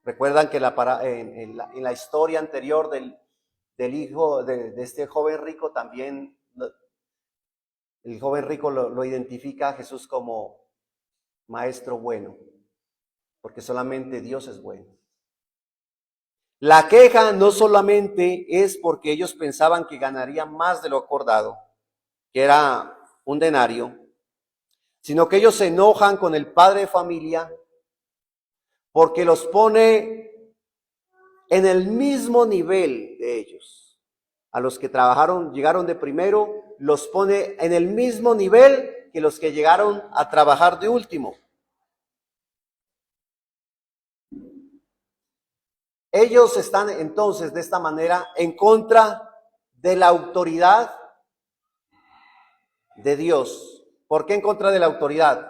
Recuerdan que en la historia anterior del hijo de este joven rico, también el joven rico lo identifica a Jesús como maestro bueno, porque solamente Dios es bueno. La queja no solamente es porque ellos pensaban que ganarían más de lo acordado, que era un denario, sino que ellos se enojan con el padre de familia porque los pone en el mismo nivel de ellos. A los que llegaron de primero, los pone en el mismo nivel que los que llegaron a trabajar de último. Ellos están entonces de esta manera en contra de la autoridad de Dios. ¿Por qué en contra de la autoridad?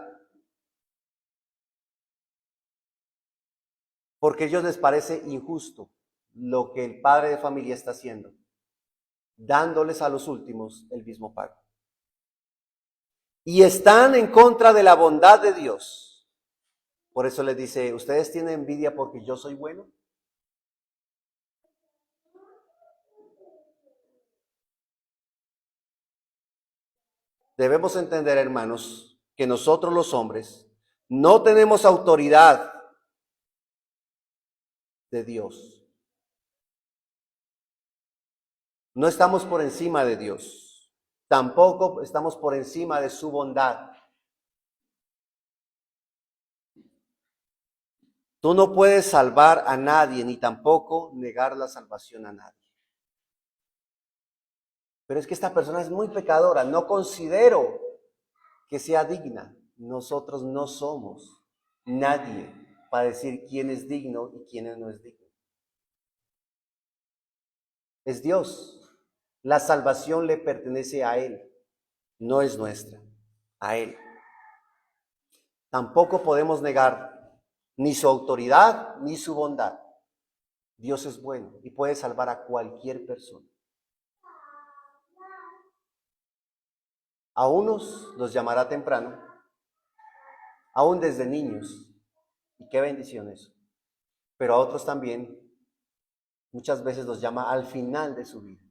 Porque a ellos les parece injusto lo que el padre de familia está haciendo, dándoles a los últimos el mismo pago. Y están en contra de la bondad de Dios. Por eso les dice, ¿ustedes tienen envidia porque yo soy bueno? Debemos entender, hermanos, que nosotros los hombres no tenemos autoridad de Dios. No estamos por encima de Dios. Tampoco estamos por encima de su bondad. Tú no puedes salvar a nadie, ni tampoco negar la salvación a nadie. Pero es que esta persona es muy pecadora, no considero que sea digna. Nosotros no somos nadie para decir quién es digno y quién no es digno. Es Dios. La salvación le pertenece a Él, no es nuestra, a Él. Tampoco podemos negar ni su autoridad ni su bondad. Dios es bueno y puede salvar a cualquier persona. A unos los llamará temprano, aún desde niños, y qué bendición eso. Pero a otros también, muchas veces los llama al final de su vida.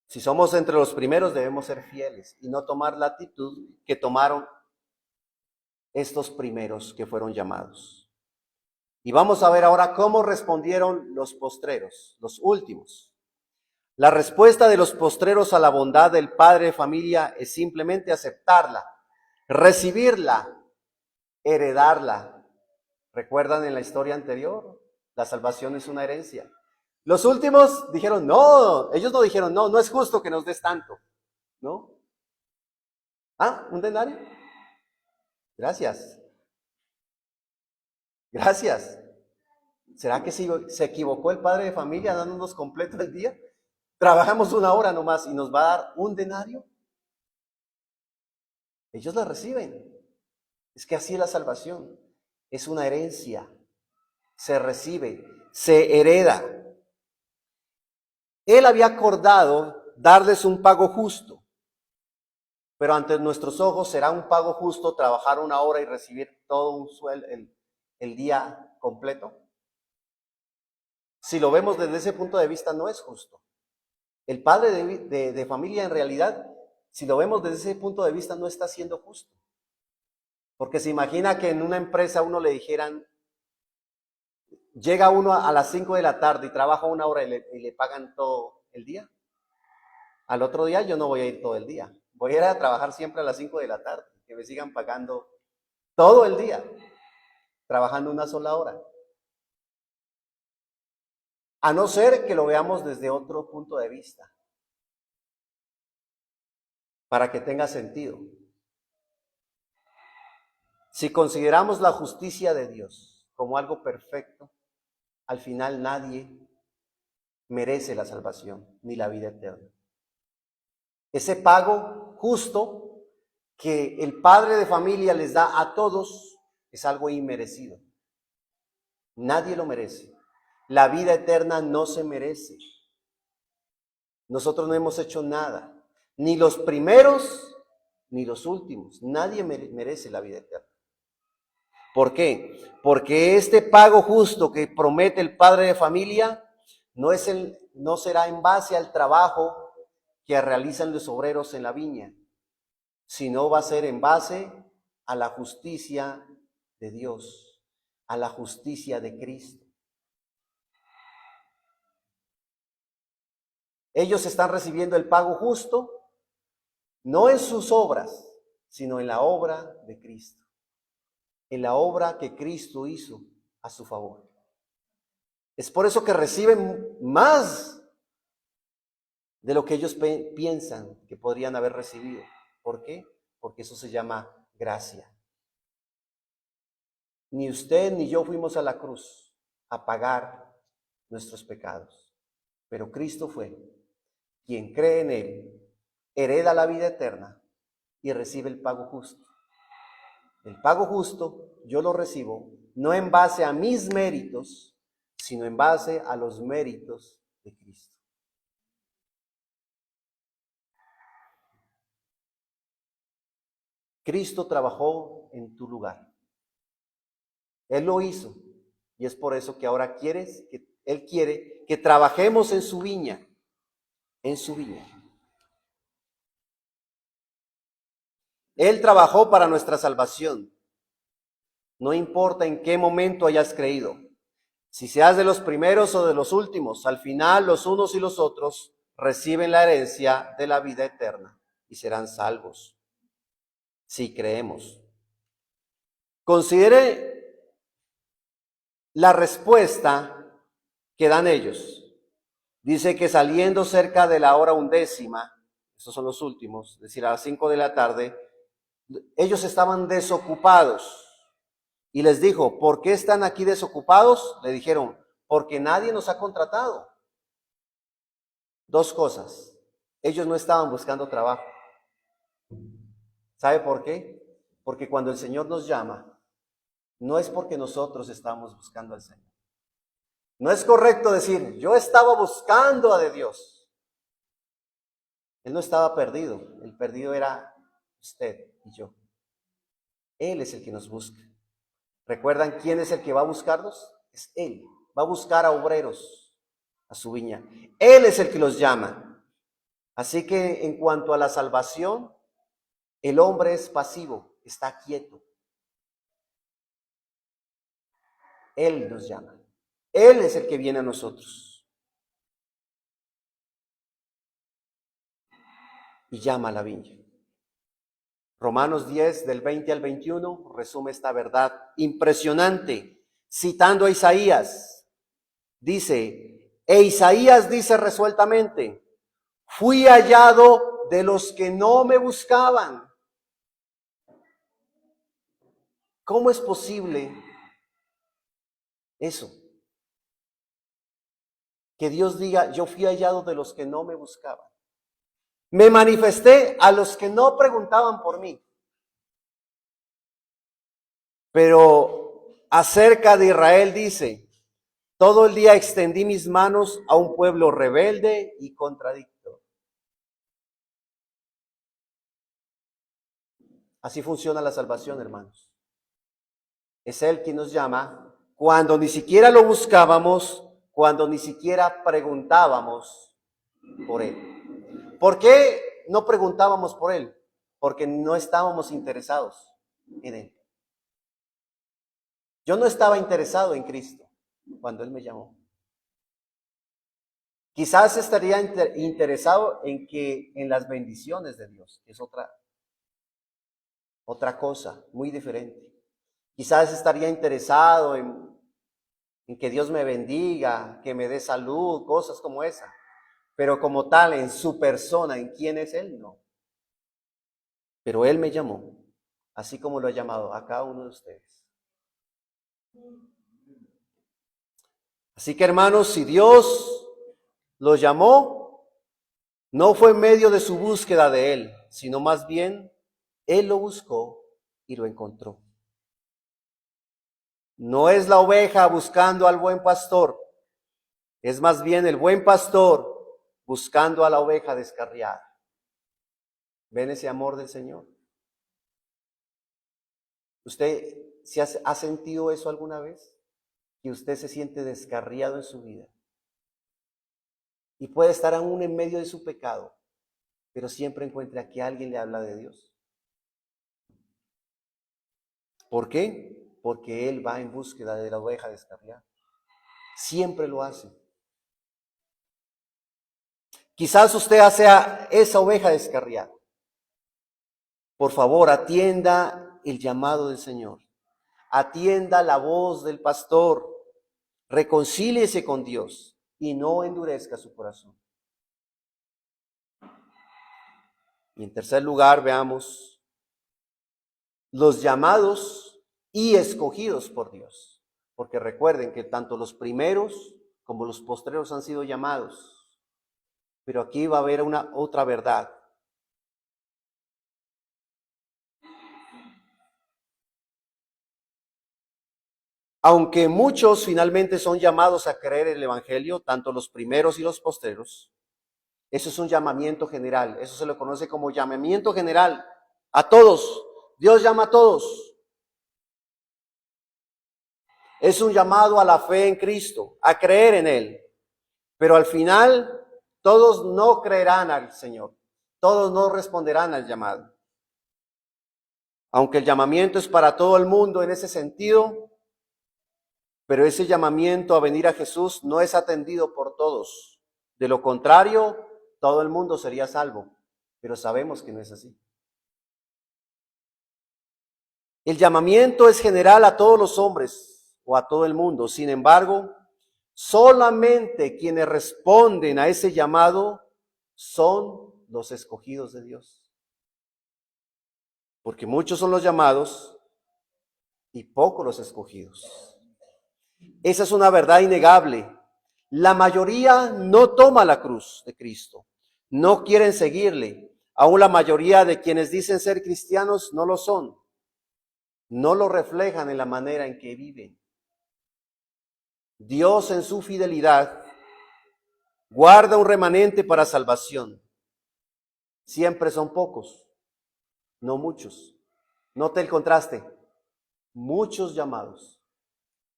Si somos entre los primeros, debemos ser fieles y no tomar la actitud que tomaron estos primeros que fueron llamados. Y vamos a ver ahora cómo respondieron los postreros, los últimos. La respuesta de los postreros a la bondad del padre de familia es simplemente aceptarla, recibirla, heredarla. ¿Recuerdan en la historia anterior? La salvación es una herencia. Los últimos dijeron, no, ellos no dijeron, no, no es justo que nos des tanto, ¿no? Ah, ¿un denario? Gracias. Gracias. ¿Será que se equivocó el padre de familia dándonos completo el día? Trabajamos 1 hora nomás y nos va a dar un denario. Ellos la reciben. Es que así es la salvación. Es una herencia. Se recibe, se hereda. Él había acordado darles un pago justo, pero ante nuestros ojos será un pago justo trabajar 1 hora y recibir todo un sueldo el día completo. Si lo vemos desde ese punto de vista, no es justo. El padre de familia, en realidad, si lo vemos desde ese punto de vista, no está siendo justo. Porque se imagina que en una empresa a uno le dijeran, llega uno a las 5 de la tarde y trabaja 1 hora y le pagan todo el día. Al otro día yo no voy a ir todo el día. Voy a ir a trabajar siempre a las 5 de la tarde, que me sigan pagando todo el día, trabajando 1 sola hora. A no ser que lo veamos desde otro punto de vista, para que tenga sentido. Si consideramos la justicia de Dios como algo perfecto, al final nadie merece la salvación ni la vida eterna. Ese pago justo que el padre de familia les da a todos es algo inmerecido. Nadie lo merece. La vida eterna no se merece. Nosotros no hemos hecho nada, ni los primeros ni los últimos. Nadie merece la vida eterna. ¿Por qué? Porque este pago justo que promete el padre de familia no será en base al trabajo que realizan los obreros en la viña, sino va a ser en base a la justicia de Dios, a la justicia de Cristo. Ellos están recibiendo el pago justo, no en sus obras, sino en la obra de Cristo, en la obra que Cristo hizo a su favor. Es por eso que reciben más de lo que ellos piensan que podrían haber recibido. ¿Por qué? Porque eso se llama gracia. Ni usted ni yo fuimos a la cruz a pagar nuestros pecados, pero Cristo fue. Quien cree en Él hereda la vida eterna y recibe el pago justo. El pago justo yo lo recibo no en base a mis méritos, sino en base a los méritos de Cristo. Cristo trabajó en tu lugar. Él lo hizo y es por eso que ahora Él quiere que trabajemos en su viña. En su viña. Él trabajó para nuestra salvación. No importa en qué momento hayas creído, si seas de los primeros o de los últimos, al final los unos y los otros reciben la herencia de la vida eterna y serán salvos, si creemos. Considere la respuesta que dan ellos. Dice que saliendo cerca de la hora 11, estos son los últimos, es decir, a las 5 de la tarde, ellos estaban desocupados. Y les dijo, ¿por qué están aquí desocupados? Le dijeron, porque nadie nos ha contratado. 2 cosas. Ellos no estaban buscando trabajo. ¿Sabe por qué? Porque cuando el Señor nos llama, no es porque nosotros estamos buscando al Señor. No es correcto decir, yo estaba buscando a de Dios. Él no estaba perdido. El perdido era usted y yo. Él es el que nos busca. ¿Recuerdan quién es el que va a buscarlos? Es Él. Va a buscar a obreros a su viña. Él es el que los llama. Así que en cuanto a la salvación, el hombre es pasivo, está quieto. Él nos llama. Él es el que viene a nosotros. Y llama a la viña. Romanos 10, del 20 al 21, resume esta verdad impresionante, citando a Isaías. dice, e Isaías dice resueltamente, fui hallado de los que no me buscaban. ¿Cómo es posible eso? Que Dios diga, yo fui hallado de los que no me buscaban. Me manifesté a los que no preguntaban por mí. Pero acerca de Israel dice, todo el día extendí mis manos a un pueblo rebelde y contradicto. Así funciona la salvación, hermanos. Es Él quien nos llama cuando ni siquiera lo buscábamos, cuando ni siquiera preguntábamos por Él. ¿Por qué no preguntábamos por Él? Porque no estábamos interesados en Él. Yo no estaba interesado en Cristo cuando Él me llamó. Quizás estaría interesado en las bendiciones de Dios, que es otra cosa muy diferente. Quizás estaría interesado en que Dios me bendiga, que me dé salud, cosas como esa. Pero como tal, en su persona, en quién es Él, no. Pero Él me llamó, así como lo ha llamado a cada uno de ustedes. Así que, hermanos, si Dios los llamó, no fue en medio de su búsqueda de Él, sino más bien Él lo buscó y lo encontró. No es la oveja buscando al buen pastor, es más bien el buen pastor buscando a la oveja descarriada. ¿Ven ese amor del Señor? ¿Usted ha sentido eso alguna vez? Que usted se siente descarriado en su vida. Y puede estar aún en medio de su pecado, pero siempre encuentra que alguien le habla de Dios. ¿Por qué? Porque Él va en búsqueda de la oveja descarriada. Siempre lo hace. Quizás usted sea esa oveja descarriada. Por favor, atienda el llamado del Señor. Atienda la voz del pastor. Reconcíliese con Dios y no endurezca su corazón. Y en tercer lugar, veamos los llamados y escogidos por Dios. Porque recuerden que tanto los primeros como los postreros han sido llamados. Pero aquí va a haber otra verdad. Aunque muchos finalmente son llamados a creer el Evangelio, tanto los primeros y los postreros, eso es un llamamiento general. Eso se le conoce como llamamiento general a todos. Dios llama a todos. Es un llamado a la fe en Cristo, a creer en Él. Pero al final, todos no creerán al Señor. Todos no responderán al llamado. Aunque el llamamiento es para todo el mundo en ese sentido, pero ese llamamiento a venir a Jesús no es atendido por todos. De lo contrario, todo el mundo sería salvo. Pero sabemos que no es así. El llamamiento es general a todos los hombres o a todo el mundo. Sin embargo, solamente quienes responden a ese llamado son los escogidos de Dios. Porque muchos son los llamados y pocos los escogidos. Esa es una verdad innegable. La mayoría no toma la cruz de Cristo. No quieren seguirle. Aún la mayoría de quienes dicen ser cristianos no lo son. No lo reflejan en la manera en que viven. Dios en su fidelidad guarda un remanente para salvación. Siempre son pocos, no muchos. Note el contraste. Muchos llamados,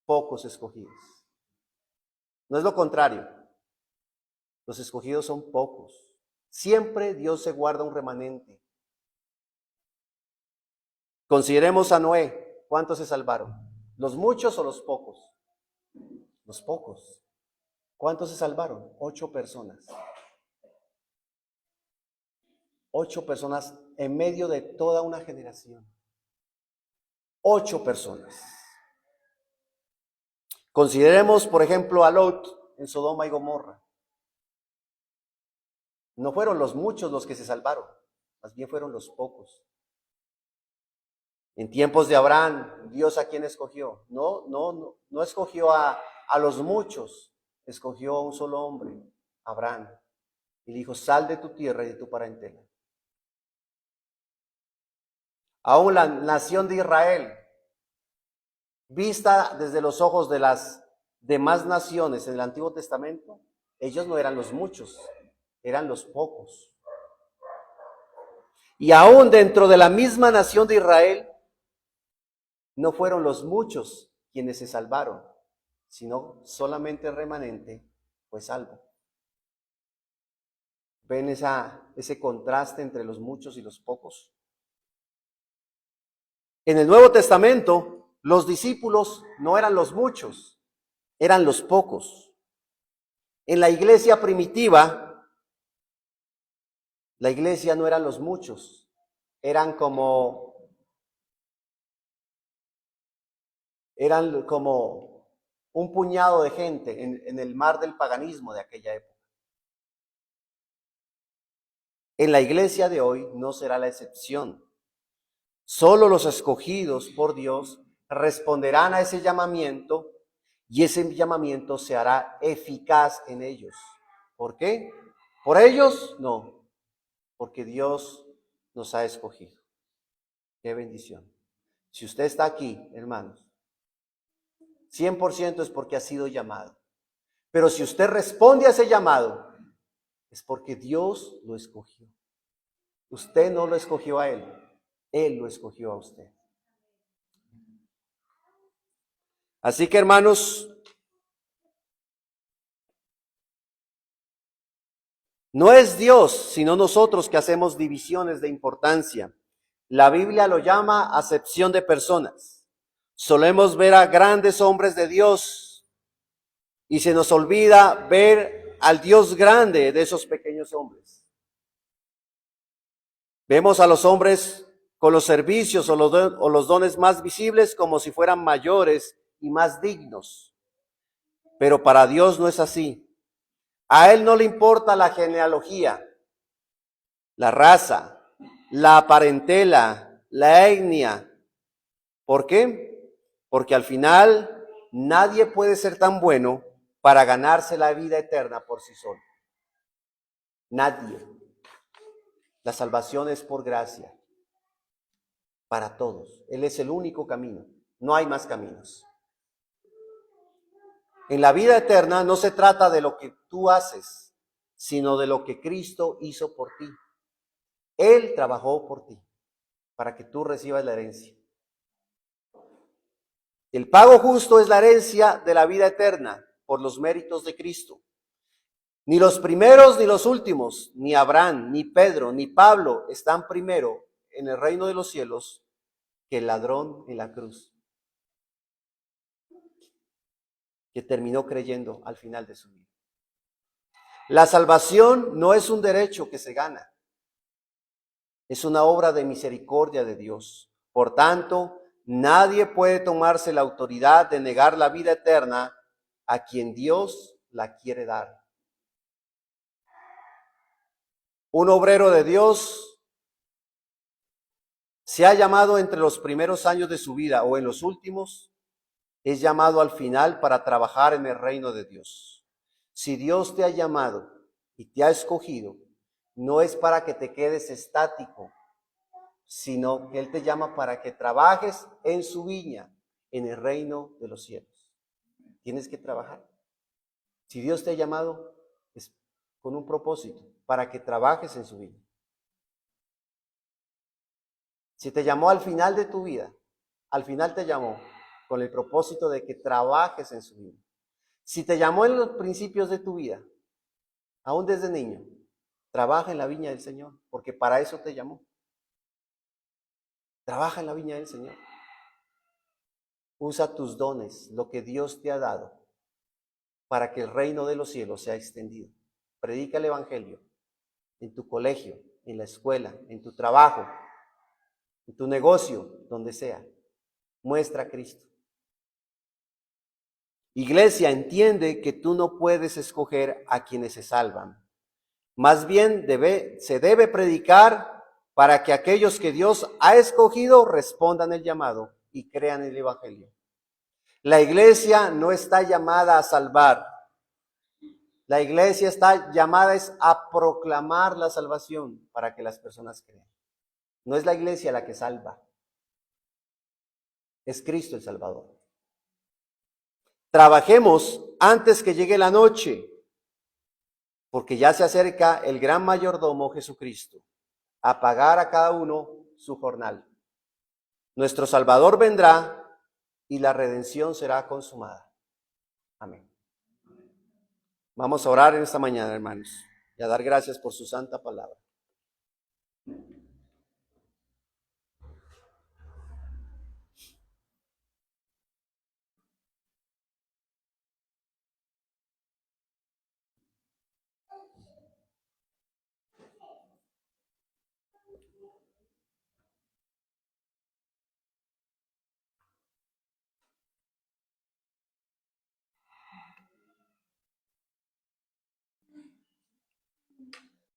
pocos escogidos. No es lo contrario. Los escogidos son pocos. Siempre Dios se guarda un remanente. Consideremos a Noé. ¿Cuántos se salvaron? ¿Los muchos o los pocos? Los pocos. ¿Cuántos se salvaron? 8 personas. 8 personas en medio de toda una generación. 8 personas. Consideremos, por ejemplo, a Lot en Sodoma y Gomorra. No fueron los muchos los que se salvaron, más bien fueron los pocos. En tiempos de Abraham, ¿Dios a quién escogió? No escogió a los muchos, escogió a un solo hombre, Abraham. Y le dijo, sal de tu tierra y de tu parentela. Aún la nación de Israel, vista desde los ojos de las demás naciones en el Antiguo Testamento, ellos no eran los muchos, eran los pocos. Y aún dentro de la misma nación de Israel, no fueron los muchos quienes se salvaron, sino solamente el remanente fue salvo. ¿Ven ese contraste entre los muchos y los pocos? En el Nuevo Testamento, los discípulos no eran los muchos, eran los pocos. En la iglesia primitiva, la iglesia no eran los muchos, eran como un puñado de gente en el mar del paganismo de aquella época. En la iglesia de hoy no será la excepción. Solo los escogidos por Dios responderán a ese llamamiento y ese llamamiento se hará eficaz en ellos. ¿Por qué? ¿Por ellos? No, porque Dios nos ha escogido. ¡Qué bendición! Si usted está aquí, hermanos, 100% es porque ha sido llamado. Pero si usted responde a ese llamado, es porque Dios lo escogió. Usted no lo escogió a Él, Él lo escogió a usted. Así que, hermanos, no es Dios, sino nosotros que hacemos divisiones de importancia. La Biblia lo llama acepción de personas. Solemos ver a grandes hombres de Dios y se nos olvida ver al Dios grande de esos pequeños hombres. Vemos a los hombres con los servicios o los dones más visibles como si fueran mayores y más dignos. Pero para Dios no es así. A Él no le importa la genealogía, la raza, la parentela, la etnia. ¿Por qué? Porque al final nadie puede ser tan bueno para ganarse la vida eterna por sí solo. Nadie. La salvación es por gracia, para todos. Él es el único camino, no hay más caminos. En la vida eterna no se trata de lo que tú haces, sino de lo que Cristo hizo por ti. Él trabajó por ti, para que tú recibas la herencia. El pago justo es la herencia de la vida eterna, por los méritos de Cristo. Ni los primeros ni los últimos, ni Abraham, ni Pedro, ni Pablo están primero en el reino de los cielos que el ladrón en la cruz, que terminó creyendo al final de su vida. La salvación no es un derecho que se gana, es una obra de misericordia de Dios. Por tanto, nadie puede tomarse la autoridad de negar la vida eterna a quien Dios la quiere dar. Un obrero de Dios se ha llamado entre los primeros años de su vida o en los últimos, es llamado al final para trabajar en el reino de Dios. Si Dios te ha llamado y te ha escogido, no es para que te quedes estático, sino que Él te llama para que trabajes en su viña, en el reino de los cielos. Tienes que trabajar. Si Dios te ha llamado, es con un propósito, para que trabajes en su viña. Si te llamó al final de tu vida, al final te llamó con el propósito de que trabajes en su viña. Si te llamó en los principios de tu vida, aún desde niño, trabaja en la viña del Señor, porque para eso te llamó. Trabaja en la viña del Señor. Usa tus dones, lo que Dios te ha dado, para que el reino de los cielos sea extendido. Predica el evangelio en tu colegio, en la escuela, en tu trabajo, en tu negocio, donde sea. Muestra a Cristo. Iglesia, entiende que tú no puedes escoger a quienes se salvan. Más bien se debe predicar para que aquellos que Dios ha escogido respondan el llamado y crean el evangelio. La iglesia no está llamada a salvar. La iglesia está llamada a proclamar la salvación para que las personas crean. No es la iglesia la que salva. Es Cristo el Salvador. Trabajemos antes que llegue la noche, porque ya se acerca el gran mayordomo Jesucristo a pagar a cada uno su jornal. Nuestro Salvador vendrá y la redención será consumada. Amén. Vamos a orar en esta mañana, hermanos, y a dar gracias por su santa palabra.